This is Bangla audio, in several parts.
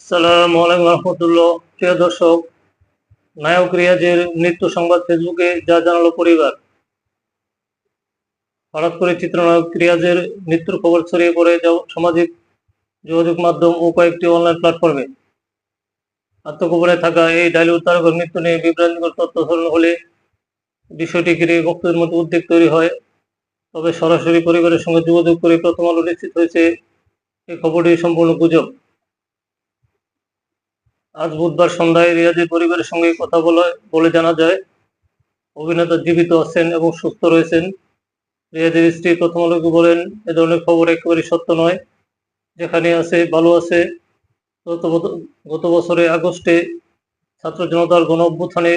আসসালামু আলাইকুম রহমতুল্লাহ। প্রিয় দর্শক, নায়ক রিয়াজের মৃত্যু সংবাদ ফেসবুকে যা জানালো পরিবার। হঠাৎ করে চিত্রনায়ক রিয়াজের মৃত্যুর খবর ছড়িয়ে পড়ে সামাজিক যোগাযোগ মাধ্যম ও কয়েকটি অনলাইন প্ল্যাটফর্মে। আত্মগোপনে থাকা এই ডালিউড তারকার মৃত্যু নিয়ে বিভ্রান্তিকর তথ্য ছড়ানো হলে বিষয়টি ঘিরে ভক্তদের মধ্যে উদ্বেগ তৈরি হয়। তবে সরাসরি পরিবারের সঙ্গে যোগাযোগ করে প্রথম আলো নিশ্চিত হয়েছে এই খবরটি সম্পূর্ণ গুজব। আজ বুধবার সন্ধ্যায় রিয়াজের পরিবারের সঙ্গে কথা বলে জানা যায়, অভিনেতা জীবিত আছেন এবং সুস্থ রয়েছেন। রিয়াজের স্ত্রী প্রথম আলোকে বলেন, এ ধরনের খবর একেবারেই সত্য নয়। যেখানে আছে ভালো আছে। গত বছরে আগস্টে ছাত্র জনতার গণ অভ্যুত্থানে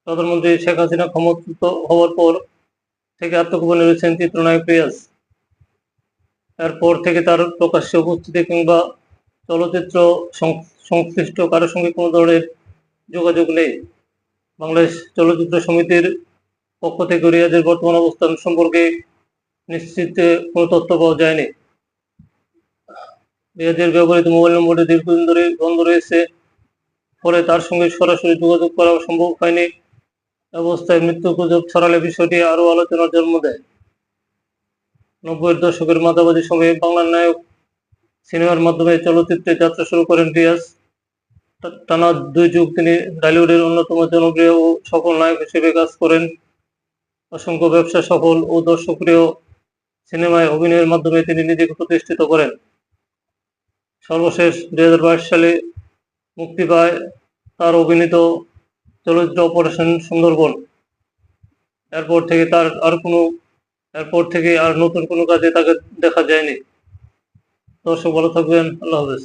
প্রধানমন্ত্রী শেখ হাসিনা ক্ষমতাচ্যুত হওয়ার পর থেকে আত্মগোপনে রয়েছেন চিত্রনায়ক রিয়াজ। এরপর থেকে তার প্রকাশ্যে উপস্থিতি কিংবা চলচ্চিত্র সংশ্লিষ্ট কারোর সঙ্গে কোনো ধরনের যোগাযোগ নেই। বাংলাদেশ চলচ্চিত্র সমিতির পক্ষ থেকে রিয়াজের বর্তমান অবস্থান সম্পর্কে নিশ্চিত কোনো তথ্য পাওয়া যায়নি। রিয়াজের ব্যবহৃত মোবাইল নম্বরটি দীর্ঘদিন ধরে বন্ধ রয়েছে, ফলে তার সঙ্গে সরাসরি যোগাযোগ করা সম্ভব হয়নি। অবস্থায় মৃত্যুর গুজব ছড়ালে বিষয়টি আরও আলোচনার জন্ম দেয়। 90-এর দশকের মাঝামাঝি সময়ে বাংলার নায়ক সিনেমার মাধ্যমে চলচ্চিত্রে যাত্রা শুরু করেন রিয়াজ। টানা 2 যুগ তিনি ঢালিউডের অন্যতম জনপ্রিয় ও সফল নায়ক হিসেবে কাজ করেন। অসংখ্য ব্যবসা সফল ও দর্শকপ্রিয় সিনেমায় অভিনয়ের মাধ্যমে তিনি নিজেকে প্রতিষ্ঠিত করেন। সর্বশেষ 2022 সালে মুক্তি পায় তার অভিনীত চলচ্চিত্র অপারেশন সুন্দরবন। এরপর থেকে আর নতুন কোনো কাজে তাকে দেখা যায়নি। দর্শক, ভালো থাকবেন। আল্লাহ হাফেজ।